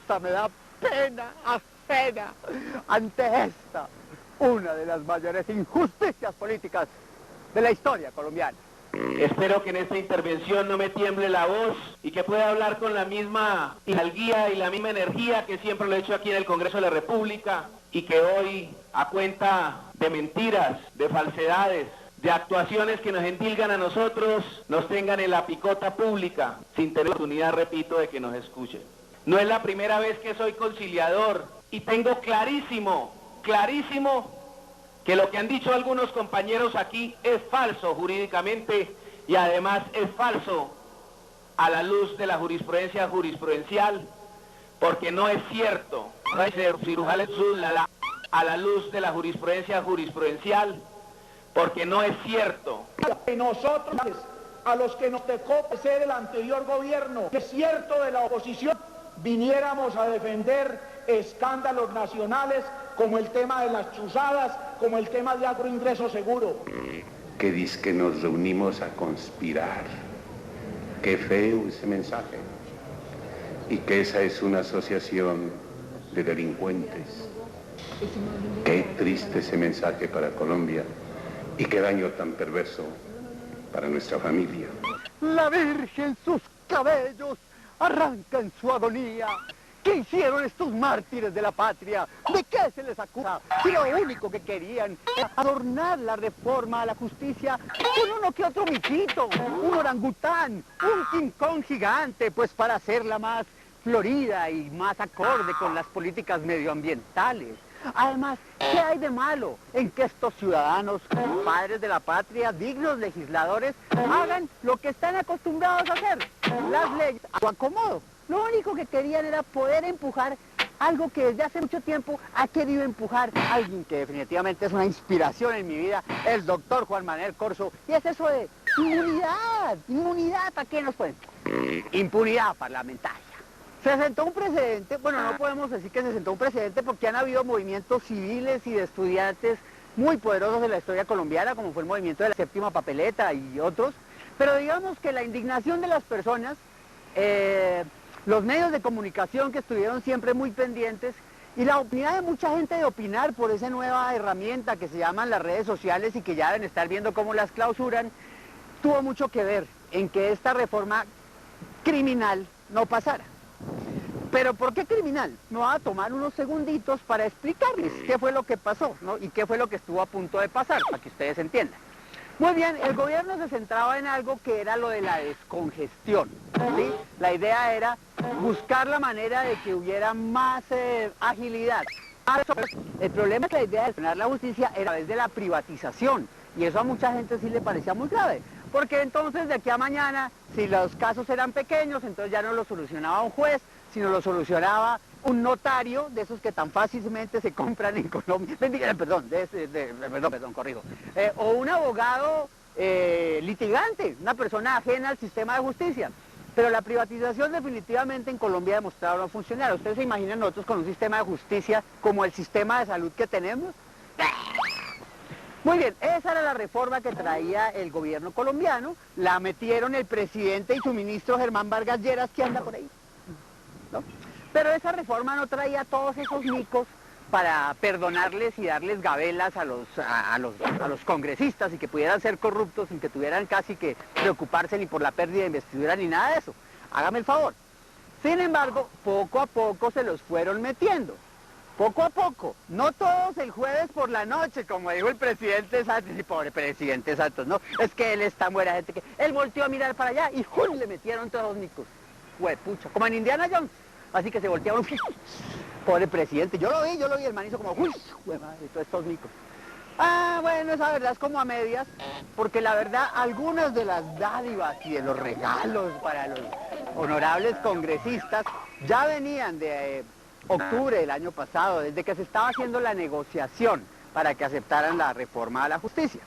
hasta me da pena ajena ante esta, una de las mayores injusticias políticas de la historia colombiana. Espero que en esta intervención no me tiemble la voz y que pueda hablar con la misma hidalguía y la misma energía que siempre lo he hecho aquí en el Congreso de la República, y que hoy, a cuenta de mentiras, de falsedades, de actuaciones que nos endilgan a nosotros, nos tengan en la picota pública, sin tener oportunidad, repito, de que nos escuchen. No es la primera vez que soy conciliador, y tengo clarísimo que lo que han dicho algunos compañeros aquí es falso jurídicamente, y además es falso a la luz de la jurisprudencia jurisprudencial, porque no es cierto. A la luz de la jurisprudencia jurisprudencial, porque no es cierto. Nosotros, a los que nos tocó ser el anterior gobierno, que es cierto, de la oposición, viniéramos a defender escándalos nacionales como el tema de las chuzadas, como el tema de agroingreso seguro. Que dice que nos reunimos a conspirar. Qué feo ese mensaje. Y que esa es una asociación de delincuentes. Qué triste ese mensaje para Colombia, y qué daño tan perverso para nuestra familia. La Virgen sus cabellos arranca en su agonía. ¿Qué hicieron estos mártires de la patria? ¿De qué se les acusa? Si lo único que querían era adornar la reforma a la justicia con uno que otro michito, un orangután, un King Kong gigante, pues para hacerla más florida y más acorde con las políticas medioambientales. Además, ¿qué hay de malo en que estos ciudadanos, padres de la patria, dignos legisladores, hagan lo que están acostumbrados a hacer? Las leyes a su acomodo. Lo único que querían era poder empujar algo que desde hace mucho tiempo ha querido empujar alguien que definitivamente es una inspiración en mi vida, el doctor Juan Manuel Corzo, y es eso de inmunidad, ¿para qué nos pueden? Impunidad parlamentaria. Se sentó un precedente, bueno, no podemos decir que se sentó un precedente porque han habido movimientos civiles y de estudiantes muy poderosos de la historia colombiana, como fue el movimiento de la séptima papeleta y otros, pero digamos que la indignación de las personas, los medios de comunicación que estuvieron siempre muy pendientes, y la oportunidad de mucha gente de opinar por esa nueva herramienta que se llaman las redes sociales y que ya deben estar viendo cómo las clausuran, tuvo mucho que ver en que esta reforma criminal no pasara. ¿Pero por qué criminal? Me voy a tomar unos segunditos para explicarles qué fue lo que pasó, ¿no? Y qué fue lo que estuvo a punto de pasar, para que ustedes entiendan. Muy bien, el gobierno se centraba en algo que era lo de la descongestión, ¿sí? La idea era buscar la manera de que hubiera más agilidad. El problema es que la idea de frenar la justicia era a través de la privatización, y eso a mucha gente sí le parecía muy grave. Porque entonces de aquí a mañana, si los casos eran pequeños, entonces ya no lo solucionaba un juez, sino lo solucionaba un notario, de esos que tan fácilmente se compran en Colombia, corrijo, o un abogado litigante, una persona ajena al sistema de justicia. Pero la privatización definitivamente en Colombia ha demostrado no funcionar. ¿Ustedes se imaginan nosotros con un sistema de justicia como el sistema de salud que tenemos? Muy bien, esa era la reforma que traía el gobierno colombiano, la metieron el presidente y su ministro Germán Vargas Lleras, que anda por ahí, ¿no? Pero esa reforma no traía todos esos micos para perdonarles y darles gabelas a los congresistas y que pudieran ser corruptos sin que tuvieran casi que preocuparse ni por la pérdida de investidura ni nada de eso. Hágame el favor. Sin embargo, poco a poco se los fueron metiendo. Poco a poco, no todos el jueves por la noche, como dijo el presidente Santos, y pobre presidente Santos, ¿no? Es que él es tan buena gente que él volteó a mirar para allá y ¡jum! Le metieron todos los micos. Huepucha, como en Indiana Jones. Así que se voltearon, pobre presidente, yo lo vi, el man hizo como, uy, madre, todos estos micos. Ah, bueno, esa verdad es como a medias, porque la verdad, algunas de las dádivas y de los regalos para los honorables congresistas ya venían de octubre del año pasado, desde que se estaba haciendo la negociación para que aceptaran la reforma a la justicia.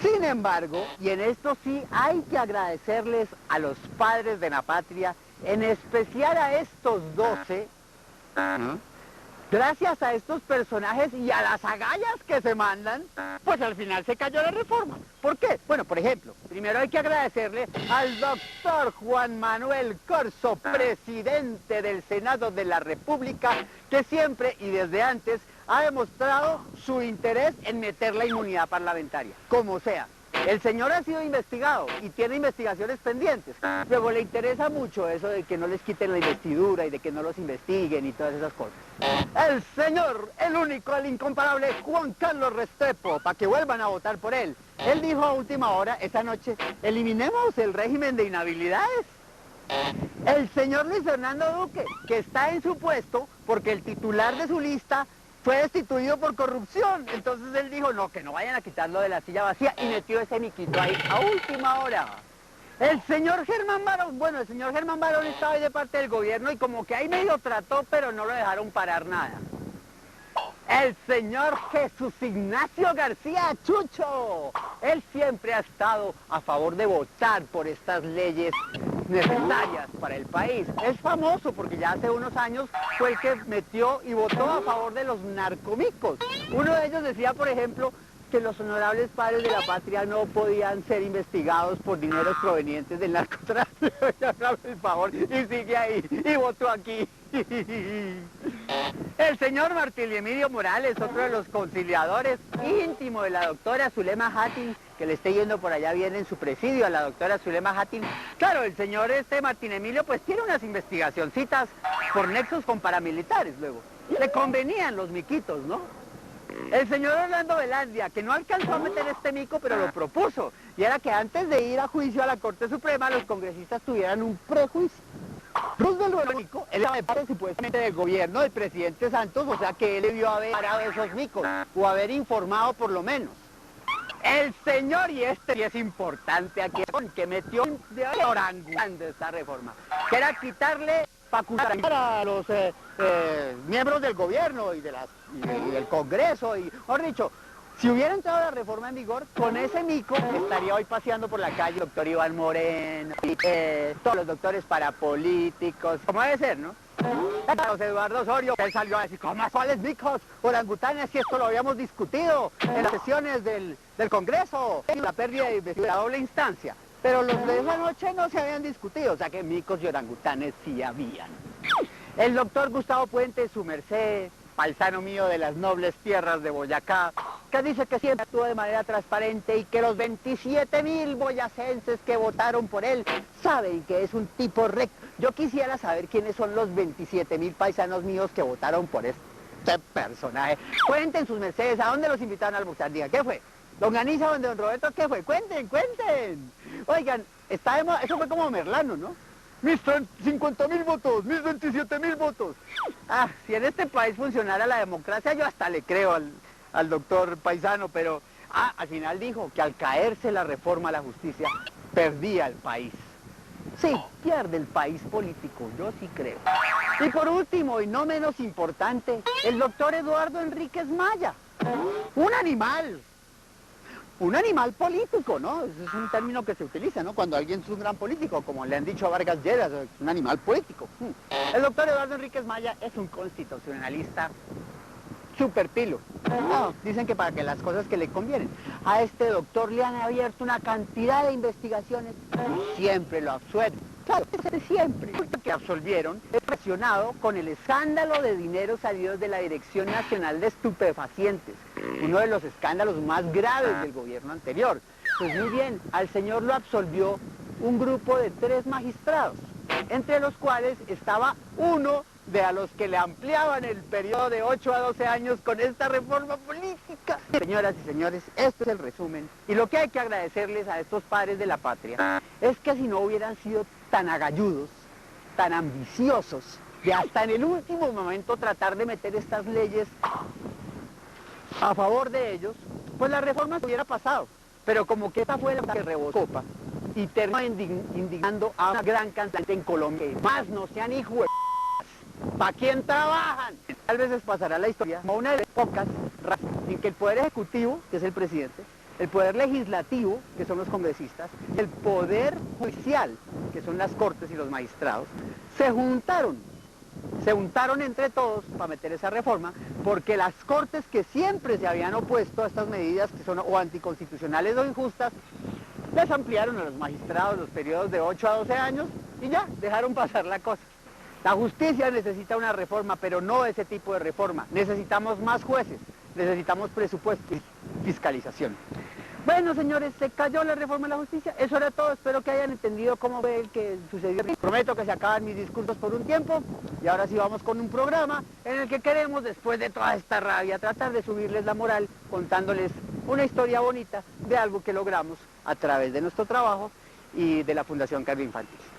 Sin embargo, y en esto sí hay que agradecerles a los padres de la patria, en especial a estos 12, Gracias a estos personajes y a las agallas que se mandan, pues al final se cayó la reforma. ¿Por qué? Bueno, por ejemplo, primero hay que agradecerle al doctor Juan Manuel Corso, presidente del Senado de la República, que siempre y desde antes ha demostrado su interés en meter la inmunidad parlamentaria, como sea. El señor ha sido investigado y tiene investigaciones pendientes. Luego le interesa mucho eso de que no les quiten la investidura y de que no los investiguen y todas esas cosas. El señor, el único, el incomparable Juan Carlos Restrepo, para que vuelvan a votar por él. Él dijo a última hora, esta noche, eliminemos el régimen de inhabilidades. El señor Luis Fernando Duque, que está en su puesto porque el titular de su lista fue destituido por corrupción. Entonces él dijo, no, que no vayan a quitarlo de la silla vacía, y metió ese miquito ahí a última hora. El señor Germán Barón, bueno, el señor Germán Barón estaba ahí de parte del gobierno y como que ahí medio trató, pero no lo dejaron parar nada. El señor Jesús Ignacio García Chucho, él siempre ha estado a favor de votar por estas leyes necesarias para el país. Es famoso porque ya hace unos años fue el que metió y votó a favor de los narcomicos. Uno de ellos decía, por ejemplo, que los honorables padres de la patria no podían ser investigados por dineros provenientes del narcotráfico. El favor, y sigue ahí, y votó aquí. El señor Martín Emilio Morales, otro de los conciliadores, íntimo de la doctora Zulema Hattin, que le esté yendo por allá bien en su presidio a la doctora Zulema Hattin. Claro, el señor Martín Emilio pues tiene unas investigacioncitas por nexos con paramilitares luego. Le convenían los miquitos, ¿no? El señor Orlando Velandia, que no alcanzó a meter este mico, pero lo propuso, y era que antes de ir a juicio a la Corte Suprema, los congresistas tuvieran un prejuicio. Roosevelt Verónico, él era de parte supuestamente del gobierno del presidente Santos, o sea que él debió haber parado esos micos, o haber informado por lo menos. El señor, y este sí es importante aquí, que metió de orangután de esta reforma, que era quitarle facultades a los miembros del gobierno y del Congreso, y mejor dicho, si hubiera entrado la reforma en vigor, con ese mico estaría hoy paseando por la calle el doctor Iván Moreno, todos los doctores parapolíticos, como debe ser, ¿no? Carlos Eduardo Osorio, que él salió a decir, ¿cómo cuáles micos orangutanes? Si esto lo habíamos discutido en las sesiones del Congreso, la pérdida de la doble instancia. Pero los de esa noche no se habían discutido, o sea que micos y orangutanes sí habían. El doctor Gustavo Puente, su merced, paisano mío de las nobles tierras de Boyacá, que dice que siempre actuó de manera transparente y que los 27.000 boyacenses que votaron por él saben que es un tipo recto. Yo quisiera saber quiénes son los 27.000 paisanos míos que votaron por este personaje. Cuenten sus mercedes, ¿a dónde los invitaron a almorzar? Diga, ¿qué fue? ¿Don Ganiza o don Roberto qué fue? Cuenten, cuenten. Oigan, eso fue como Merlano, ¿no? Mis 50.000 votos, mis 27.000 votos. Ah, si en este país funcionara la democracia, yo hasta le creo al doctor paisano, pero al final dijo que al caerse la reforma a la justicia, perdía el país. Sí, pierde el país político, yo sí creo. Y por último, y no menos importante, el doctor Eduardo Enríquez Maya, un animal político, ¿no? Ese es un término que se utiliza, ¿no? Cuando alguien es un gran político, como le han dicho a Vargas Lleras, es un animal político. El doctor Eduardo Enríquez Maya es un constitucionalista súper pilo. No, dicen que para que las cosas que le convienen. A este doctor le han abierto una cantidad de investigaciones y siempre lo absuelven. Claro, siempre. Que absolvieron es relacionado con el escándalo de dinero salidos de la Dirección Nacional de Estupefacientes, uno de los escándalos más graves del gobierno anterior. Pues muy bien, al señor lo absolvió un grupo de 3 magistrados, entre los cuales estaba uno de a los que le ampliaban el periodo de 8 a 12 años con esta reforma política. Señoras y señores, este es el resumen. Y lo que hay que agradecerles a estos padres de la patria es que si no hubieran sido tan agalludos, tan ambiciosos, de hasta en el último momento tratar de meter estas leyes a favor de ellos, pues la reforma se hubiera pasado. Pero como que esta fue la que rebosó y terminó indignando a una gran cantante en Colombia, más no sean hijos de ¿para quién trabajan? Tal vez les pasará la historia como una de las pocas en que el poder ejecutivo, que es el presidente, el poder legislativo, que son los congresistas, el poder judicial, que son las cortes y los magistrados, se juntaron, se untaron entre todos para meter esa reforma, porque las cortes que siempre se habían opuesto a estas medidas que son o anticonstitucionales o injustas, les ampliaron a los magistrados los periodos de 8 a 12 años y ya, dejaron pasar la cosa. La justicia necesita una reforma, pero no ese tipo de reforma. Necesitamos más jueces, necesitamos presupuesto y fiscalización. Bueno, señores, se cayó la reforma de la justicia. Eso era todo. Espero que hayan entendido cómo ve el que sucedió. Prometo que se acaban mis discursos por un tiempo. Y ahora sí vamos con un programa en el que queremos, después de toda esta rabia, tratar de subirles la moral contándoles una historia bonita de algo que logramos a través de nuestro trabajo y de la Fundación Cardio Infantil.